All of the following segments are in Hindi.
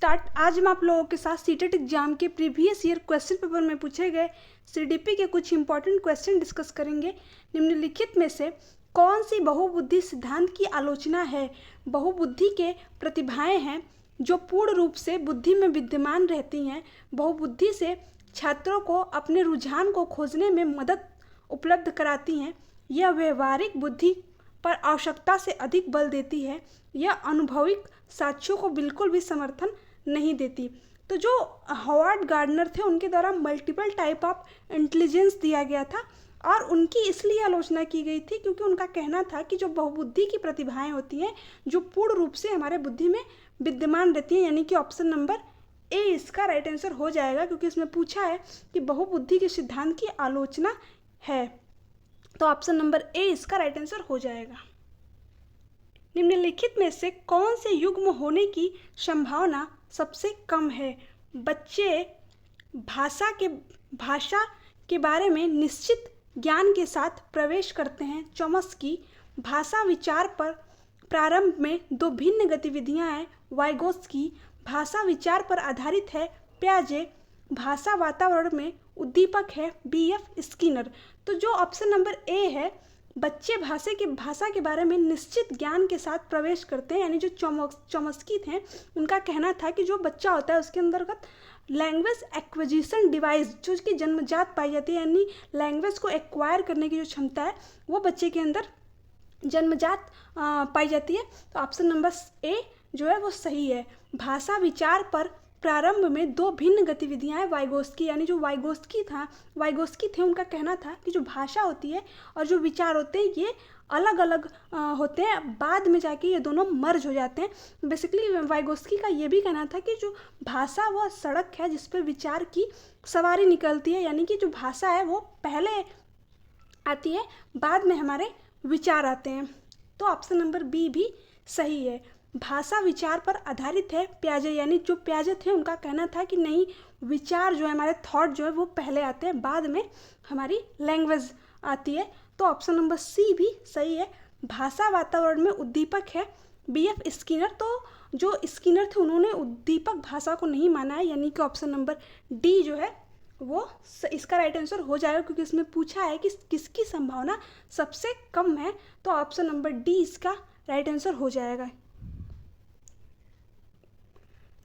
स्टार्ट। आज हम आप लोगों के साथ सीटेट एग्जाम के प्रीवियस ईयर क्वेश्चन पेपर में पूछे गए सीडीपी के कुछ इंपॉर्टेंट क्वेश्चन डिस्कस करेंगे। निम्नलिखित में से कौन सी बहुबुद्धि सिद्धांत की आलोचना है? बहुबुद्धि के प्रतिभाएं हैं जो पूर्ण रूप से बुद्धि में विद्यमान रहती हैं। बहुबुद्धि से छात्रों को अपने रुझान को खोजने में मदद उपलब्ध कराती हैं। यह व्यवहारिक बुद्धि पर आवश्यकता से अधिक बल देती है। यह अनुभविक साक्ष्यों को बिल्कुल भी समर्थन नहीं देती। तो जो हॉवर्ड गार्डनर थे उनके द्वारा मल्टीपल टाइप ऑफ इंटेलिजेंस दिया गया था और उनकी इसलिए आलोचना की गई थी क्योंकि उनका कहना था कि जो बहुबुद्धि की प्रतिभाएं होती हैं जो पूर्ण रूप से हमारे बुद्धि में विद्यमान रहती हैं, यानी कि ऑप्शन नंबर ए इसका राइट आंसर हो जाएगा, क्योंकि इसमें पूछा है कि बहुबुद्धि के सिद्धांत की आलोचना है, तो ऑप्शन नंबर ए इसका राइट आंसर हो जाएगा। निम्नलिखित में से कौन से युग्म होने की संभावना सबसे कम है? बच्चे भाषा के बारे में निश्चित ज्ञान के साथ प्रवेश करते हैं। चॉम्स्की। भाषा विचार पर प्रारंभ में दो भिन्न गतिविधियां हैं। वाइगोत्स्की। भाषा विचार पर आधारित है। प्याजे। भाषा वातावरण में उद्दीपक है। BF Skinner. तो जो ऑप्शन नंबर ए है, बच्चे भाषा के बारे में निश्चित ज्ञान के साथ प्रवेश करते हैं, यानी जो चॉम्स्की थे उनका कहना था कि जो बच्चा होता है उसके अंतर्गत लैंग्वेज एक्विजिशन डिवाइस जो उसकी जन्मजात पाई जाती है, यानी लैंग्वेज को एक्वायर करने की जो क्षमता है वो बच्चे के अंदर जन्मजात पाई जाती है। तो ऑप्शन नंबर ए जो है वो सही है। भाषा विचार पर प्रारंभ में दो भिन्न गतिविधियां हैं। वाइगोत्स्की, यानी जो वाइगोत्स्की थे उनका कहना था कि जो भाषा होती है और जो विचार होते हैं ये अलग अलग होते हैं, बाद में जाके ये दोनों मर्ज हो जाते हैं। बेसिकली वाइगोत्स्की का ये भी कहना था कि जो भाषा वह सड़क है जिस पर विचार की सवारी निकलती है, यानी कि जो भाषा है वो पहले आती है, बाद में हमारे विचार आते हैं। तो ऑप्शन नंबर बी भी सही है। भाषा विचार पर आधारित है। प्याजे, यानी जो प्याजे थे उनका कहना था कि नहीं, विचार जो है हमारे थॉट जो है वो पहले आते हैं, बाद में हमारी लैंग्वेज आती है। तो ऑप्शन नंबर सी भी सही है। भाषा वातावरण में उद्दीपक है। BF Skinner. तो जो स्किनर थे उन्होंने उद्दीपक भाषा को नहीं माना है, यानी कि ऑप्शन नंबर डी जो है वो इसका राइट आंसर हो जाएगा, क्योंकि इसमें पूछा है कि किसकी संभावना सबसे कम है। तो ऑप्शन नंबर डी इसका राइट आंसर हो जाएगा।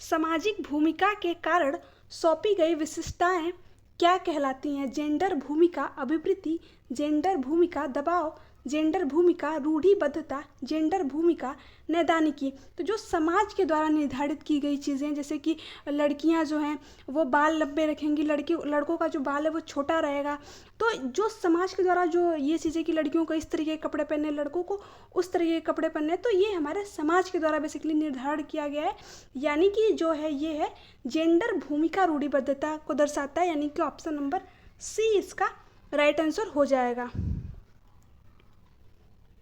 सामाजिक भूमिका के कारण सौंपी गई विशिष्टताएं क्या कहलाती हैं? जेंडर भूमिका अभिवृत्ति, जेंडर भूमिका दबाव, जेंडर भूमिका रूढ़िबद्धता, जेंडर भूमिका नैदानिकी। तो जो समाज के द्वारा निर्धारित की गई चीज़ें, जैसे कि लड़कियां जो हैं वो बाल लंबे रखेंगी, लड़कों का जो बाल है वो छोटा रहेगा। तो जो समाज के द्वारा जो ये चीज़ें कि लड़कियों को इस तरीके के कपड़े पहनने, लड़कों को उस तरीके के कपड़े पहनने, तो ये हमारे समाज के द्वारा बेसिकली निर्धारण किया गया है, यानी कि जो है ये है जेंडर भूमिका रूढ़िबद्धता को दर्शाता है, यानी कि ऑप्शन नंबर सी इसका राइट आंसर हो जाएगा।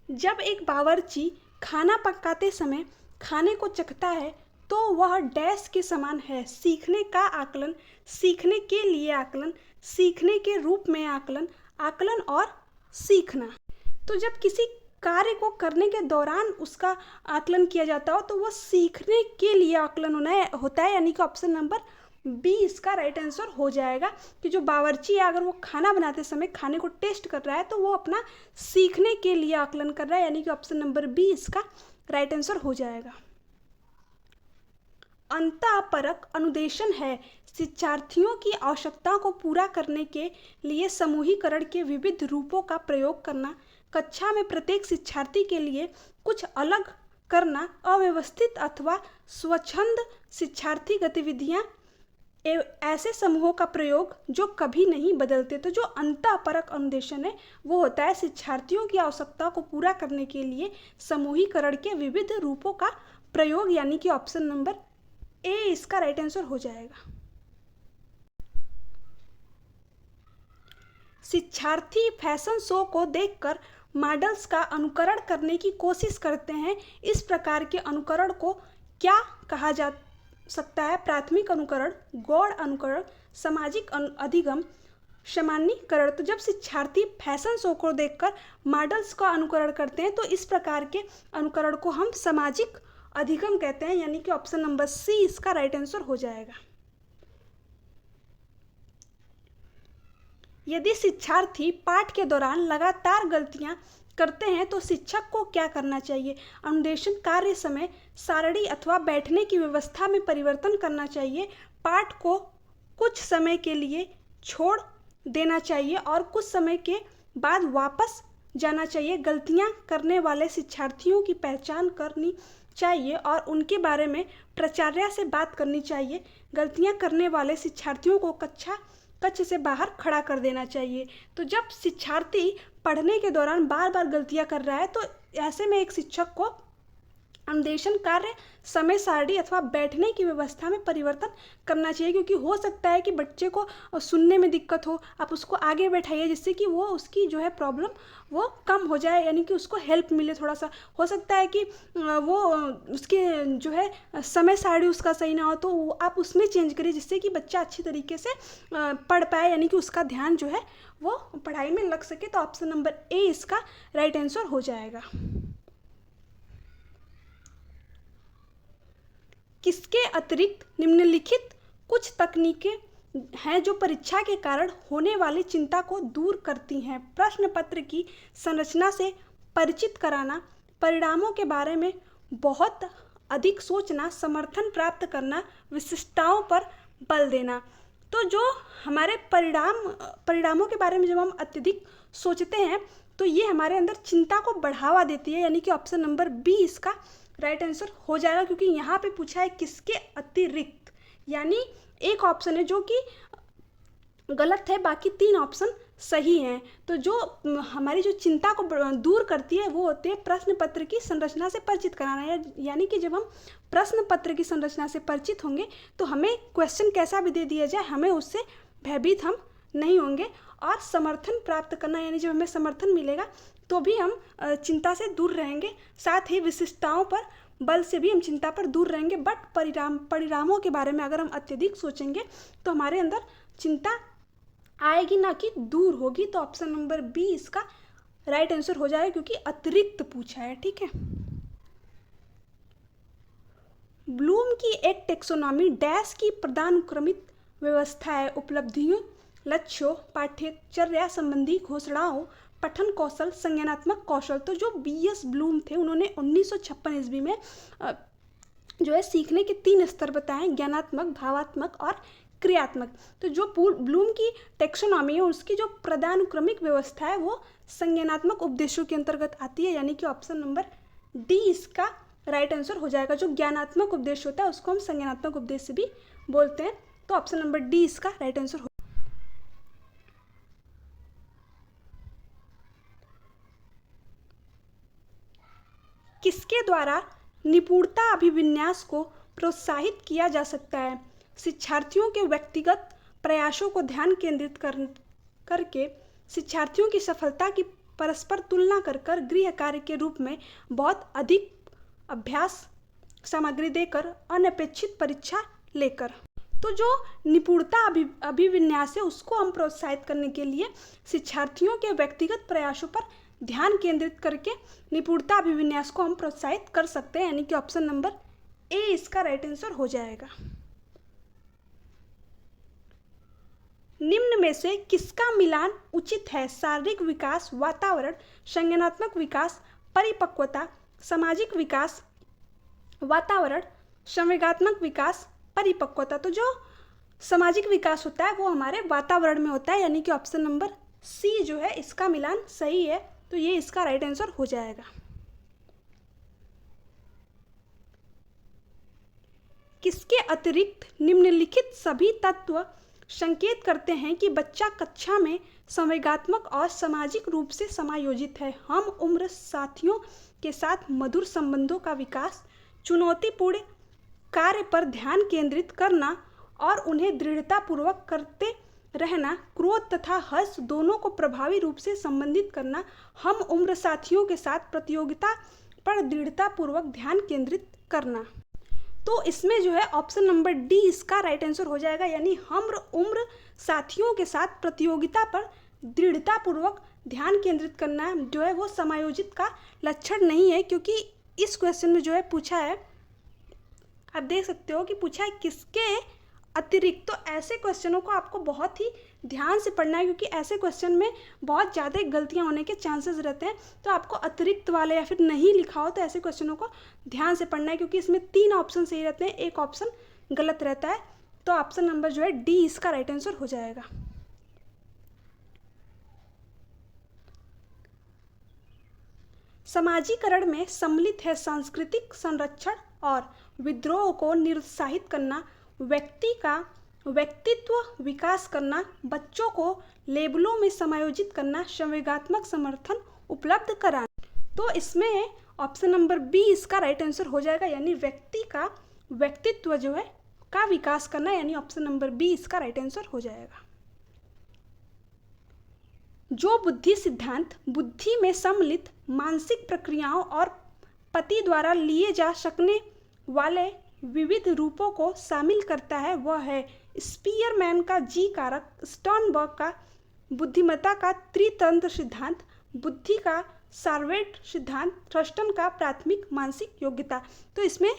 जब एक बावर्ची खाना पकाते समय खाने को चखता है तो वह डैश के समान है? सीखने का आकलन, सीखने के लिए आकलन, सीखने के रूप में आकलन, आकलन और सीखना। तो जब किसी कार्य को करने के दौरान उसका आकलन किया जाता हो तो वह सीखने के लिए आकलन होता है, यानी कि ऑप्शन नंबर बी इसका राइट आंसर हो जाएगा कि जो बावर्ची है अगर वो खाना बनाते समय खाने को टेस्ट कर रहा है तो वो अपना सीखने के लिए आकलन कर रहा है, यानी कि ऑप्शन नंबर बी इसका राइट आंसर हो जाएगा। अंतःपरक अनुदेशन है। शिक्षार्थियों की आवश्यकताओं को पूरा करने के लिए समूहीकरण के विविध रूपों का प्रयोग करना, कक्षा में प्रत्येक शिक्षार्थी के लिए कुछ अलग करना, अव्यवस्थित अथवा स्वच्छंद शिक्षार्थी गतिविधियां, ऐसे समूहों का प्रयोग जो कभी नहीं बदलते। तो जो अंतःपरक अनुदेशन है वो होता है शिक्षार्थियों की आवश्यकता को पूरा करने के लिए समूहीकरण के विविध रूपों का प्रयोग, यानी कि ऑप्शन नंबर ए इसका राइट आंसर हो जाएगा। शिक्षार्थी फैशन शो को देखकर मॉडल्स का अनुकरण करने की कोशिश करते हैं। इस प्रकार के अनुकरण को क्या कहा जा सकता है? प्राथमिक अनुकरण, गौण अनुकरण, सामाजिक अधिगम, सामान्यीकरण। तो जब शिक्षार्थी फैशन शो को देखकर मॉडल्स का अनुकरण करते हैं तो इस प्रकार के अनुकरण को हम सामाजिक अधिगम कहते हैं, यानी कि ऑप्शन नंबर सी इसका राइट आंसर हो जाएगा। यदि शिक्षार्थी पाठ के दौरान लगातार गलतियां करते हैं तो शिक्षक को क्या करना चाहिए? अनुदेशन, कार्य समय सारणी अथवा बैठने की व्यवस्था में परिवर्तन करना चाहिए, पाठ को कुछ समय के लिए छोड़ देना चाहिए और कुछ समय के बाद वापस जाना चाहिए। गलतियां करने वाले शिक्षार्थियों की पहचान करनी चाहिए और उनके बारे में प्राचार्य से बात करनी चाहिए। गलतियां करने वाले शिक्षार्थियों को कक्ष से बाहर खड़ा कर देना चाहिए। तो जब शिक्षार्थी पढ़ने के दौरान बार बार गलतियां कर रहा है तो ऐसे में एक शिक्षक को अनुदेशन, कार्य समय सारणी अथवा बैठने की व्यवस्था में परिवर्तन करना चाहिए, क्योंकि हो सकता है कि बच्चे को सुनने में दिक्कत हो, आप उसको आगे बैठाइए जिससे कि वो उसकी जो है प्रॉब्लम वो कम हो जाए, यानी कि उसको हेल्प मिले। थोड़ा सा हो सकता है कि वो उसके जो है समय सारणी उसका सही ना हो, तो आप उसमें चेंज करिए जिससे कि बच्चा अच्छी तरीके से पढ़ पाए, यानी कि उसका ध्यान जो है वो पढ़ाई में लग सके। तो ऑप्शन नंबर ए इसका राइट आंसर हो जाएगा। किसके अतिरिक्त निम्नलिखित कुछ तकनीकें हैं जो परीक्षा के कारण होने वाली चिंता को दूर करती हैं? प्रश्न पत्र की संरचना से परिचित कराना, परिणामों के बारे में बहुत अधिक सोचना, समर्थन प्राप्त करना, विशिष्टताओं पर बल देना। तो जो हमारे परिणामों के बारे में जब हम अत्यधिक सोचते हैं तो ये हमारे अंदर चिंता को बढ़ावा देती है, यानी कि ऑप्शन नंबर बी इसका राइट आंसर हो जाएगा, क्योंकि यहाँ पे पूछा है किसके अतिरिक्त, यानी एक ऑप्शन है जो कि गलत है, बाकी 3 ऑप्शन सही हैं। तो जो हमारी जो चिंता को दूर करती है वो होती है प्रश्न पत्र की संरचना से परिचित कराना, यानी कि जब हम प्रश्न पत्र की संरचना से परिचित होंगे तो हमें क्वेश्चन कैसा भी दे दिया जाए हमें उससे भयभीत हम नहीं होंगे। और समर्थन प्राप्त करना, यानी जब हमें समर्थन मिलेगा तो भी हम चिंता से दूर रहेंगे, साथ ही विशिष्टताओं पर बल से भी हम चिंता पर दूर रहेंगे। बट परिणामों के बारे में अगर हम अत्यधिक सोचेंगे तो हमारे अंदर चिंता आएगी ना कि दूर होगी। तो ऑप्शन नंबर बी इसका राइट आंसर हो जाएगा, क्योंकि अतिरिक्त पूछा है। ठीक है, ब्लूम की एक टेक्सोनॉमी डैश की पदानुक्रमित व्यवस्था है? उपलब्धियों, लक्ष्यों, पाठ्यचर्या संबंधी घोषणाओं, पठन कौशल, संज्ञानात्मक कौशल। तो जो बीएस ब्लूम थे उन्होंने 1956 ईस्वी में जो है सीखने के 3 स्तर बताए, ज्ञानात्मक, भावात्मक और क्रियात्मक। तो जो ब्लूम की टेक्सोनॉमी है उसकी जो पदानुक्रमिक व्यवस्था है वो संज्ञानात्मक उपदेशों के अंतर्गत आती है, यानी कि ऑप्शन नंबर डी इसका राइट आंसर हो जाएगा। जो ज्ञानात्मक उपदेश होता है उसको हम संज्ञानात्मक उपदेश से भी बोलते हैं। तो ऑप्शन नंबर डी इसका राइट आंसर हो। किसके द्वारा निपुणता अभिविन्यास को प्रोत्साहित किया जा सकता है? शिक्षार्थियों के व्यक्तिगत प्रयासों को ध्यान केंद्रित करके, शिक्षार्थियों की सफलता की परस्पर तुलना कर गृह कार्य के रूप में बहुत अधिक अभ्यास सामग्री देकर, अनपेक्षित परीक्षा लेकर। तो जो निपुणता अभिविन्यास है उसको हम प्रोत्साहित करने के लिए शिक्षार्थियों के व्यक्तिगत प्रयासों पर ध्यान केंद्रित करके निपुणता अभिविन्यास को हम प्रोत्साहित कर सकते हैं, यानी कि ऑप्शन नंबर ए इसका राइट आंसर हो जाएगा। निम्न में से किसका मिलान उचित है? शारीरिक विकास, वातावरण, संज्ञानात्मक विकास, परिपक्वता, सामाजिक विकास, वातावरण, संवेगात्मक विकास, परिपक्वता। तो जो सामाजिक विकास होता है वो हमारे वातावरण में होता है, यानी कि ऑप्शन नंबर सी जो है इसका मिलान सही है। तो ये इसका राइट आंसर हो जाएगा। किसके अतिरिक्त निम्नलिखित सभी तत्व संकेत करते हैं कि बच्चा कक्षा में संवेगात्मक और सामाजिक रूप से समायोजित है? हम उम्र साथियों के साथ मधुर संबंधों का विकास, चुनौतीपूर्ण कार्य पर ध्यान केंद्रित करना और उन्हें दृढ़तापूर्वक करते रहना, क्रोध तथा हर्ष दोनों को प्रभावी रूप से संबंधित करना, हम उम्र साथियों के साथ प्रतियोगिता पर दृढ़तापूर्वक ध्यान केंद्रित करना। तो इसमें जो है ऑप्शन नंबर डी इसका राइट आंसर हो जाएगा, यानी हम उम्र साथियों के साथ प्रतियोगिता पर दृढ़तापूर्वक ध्यान केंद्रित करना जो है वो समायोजित का लक्षण नहीं है, क्योंकि इस क्वेश्चन में जो है पूछा है आप देख सकते हो कि पूछा है किसके अतिरिक्त। तो ऐसे क्वेश्चनों को आपको बहुत ही ध्यान से पढ़ना है, क्योंकि ऐसे क्वेश्चन में बहुत ज़्यादा गलतियां होने के चांसेस रहते हैं। तो आपको अतिरिक्त वाले या फिर नहीं लिखा हो तो ऐसे क्वेश्चनों को ध्यान से पढ़ना है, क्योंकि इसमें 3 ऑप्शन सही रहते हैं, एक ऑप्शन गलत रहता है। तो ऑप्शन नंबर जो है डी इसका राइट आंसर हो जाएगा। समाजीकरण में सम्मिलित है सांस्कृतिक संरक्षण और विद्रोह को निरुत्साहित करना, व्यक्ति का व्यक्तित्व विकास करना, बच्चों को लेबलों में समायोजित करना, संवेगात्मक समर्थन उपलब्ध कराना। तो इसमें ऑप्शन नंबर बी इसका राइट आंसर हो जाएगा, यानी व्यक्ति का व्यक्तित्व जो है का विकास करना, यानी ऑप्शन नंबर बी इसका राइट आंसर हो जाएगा। जो बुद्धि सिद्धांत बुद्धि में सम्मिलित मानसिक प्रक्रियाओं और पति द्वारा लिए जा सकने वाले विविध रूपों को शामिल करता है वह है स्पीयरमैन का जी कारक, स्टर्नबर्ग का बुद्धिमत्ता का त्रितंत्र सिद्धांत, बुद्धि का सार्वेट सिद्धांत, थ्रस्टन का प्राथमिक मानसिक योग्यता। तो इसमें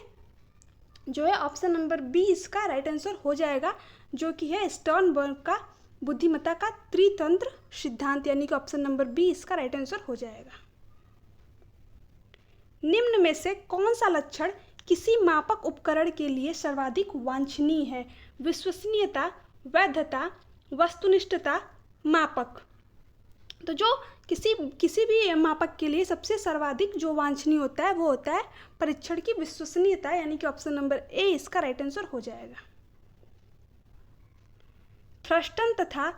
जो है ऑप्शन नंबर बी इसका राइट आंसर हो जाएगा, जो कि है स्टर्नबर्ग का बुद्धिमत्ता का त्रितंत्र सिद्धांत, यानी कि ऑप्शन नंबर बी इसका राइट आंसर हो जाएगा। निम्न में से कौन सा लक्षण किसी मापक उपकरण के लिए सर्वाधिक वांछनीय है? विश्वसनीयता, वैधता, वस्तुनिष्ठता, मापक। तो जो किसी भी मापक के लिए सबसे सर्वाधिक जो वांछनीय होता है वो होता है परीक्षण की विश्वसनीयता, यानी कि ऑप्शन नंबर ए इसका राइट आंसर हो जाएगा। थ्रस्टन तथा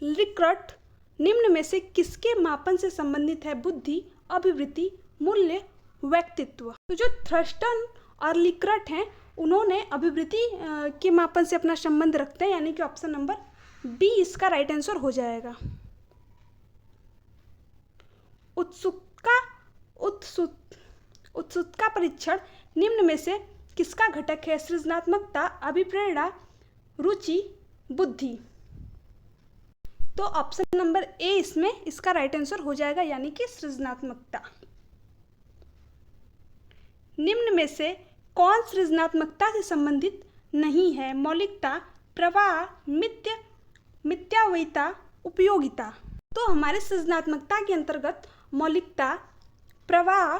लिकर्ट निम्न में से किसके मापन से संबंधित है? बुद्धि, अभिवृत्ति, मूल्य, व्यक्तित्व। तो जो थ्रस्टन और लिकर्ट हैं उन्होंने अभिवृत्ति के मापन से अपना संबंध रखते हैं, यानी कि ऑप्शन नंबर बी इसका राइट आंसर हो जाएगा। उत्सुकता परीक्षण निम्न में से किसका घटक है? सृजनात्मकता, अभिप्रेरणा, रुचि, बुद्धि। तो ऑप्शन नंबर ए इसमें इसका राइट आंसर हो जाएगा, यानी कि सृजनात्मकता। निम्न में से कौन सृजनात्मकता से संबंधित नहीं है? मौलिकता, प्रवाह, मिथ्यावयिता, उपयोगिता। तो हमारे सृजनात्मकता के अंतर्गत मौलिकता, प्रवाह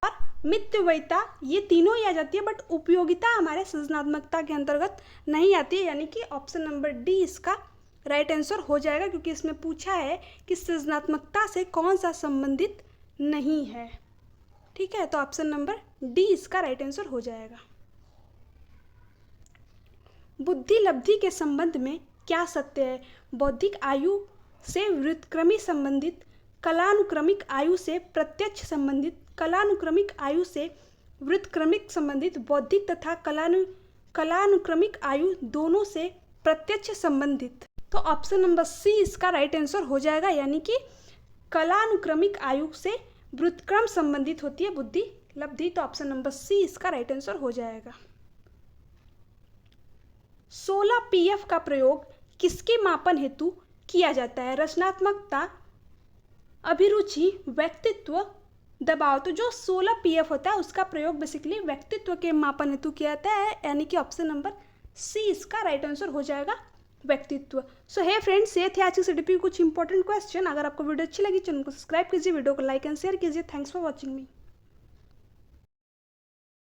और मिथ्यावयिता ये तीनों ही आ जाती है, बट उपयोगिता हमारे सृजनात्मकता के अंतर्गत नहीं आती है, यानी कि ऑप्शन नंबर डी इसका राइट आंसर हो जाएगा, क्योंकि इसमें पूछा है कि सृजनात्मकता से कौन सा संबंधित नहीं है। ठीक है, तो ऑप्शन नंबर डी इसका राइट आंसर हो जाएगा। बुद्धि लब्धि के संबंध में क्या सत्य है? बौद्धिक आयु से व्युत्क्रमी संबंधित, कलानुक्रमिक आयु से प्रत्यक्ष संबंधित, कलानुक्रमिक आयु से व्युत्क्रमिक संबंधित, बौद्धिक तथा कलानुक्रमिक आयु दोनों से प्रत्यक्ष संबंधित। तो ऑप्शन नंबर सी इसका राइट आंसर हो जाएगा, यानी कि कलानुक्रमिक आयु से व्युत्क्रम संबंधित होती है बुद्धि लब्धि। तो ऑप्शन नंबर सी इसका राइट आंसर हो जाएगा। 16 पीएफ का प्रयोग किसके मापन हेतु किया जाता है? रचनात्मकता, अभिरुचि, व्यक्तित्व, दबाव। तो जो 16 पीएफ होता है उसका प्रयोग बेसिकली व्यक्तित्व के मापन हेतु किया जाता है, यानी कि ऑप्शन नंबर सी इसका राइट आंसर हो जाएगा, व्यक्तित्व। सो हे फ्रेंड्स, ये थे आज की सीडीपी कुछ इंपॉर्टेंट क्वेश्चन। अगर आपको वीडियो अच्छी लगी चैनल को सब्सक्राइब कीजिए, वीडियो को लाइक एंड शेयर कीजिए। Thanks for watching me.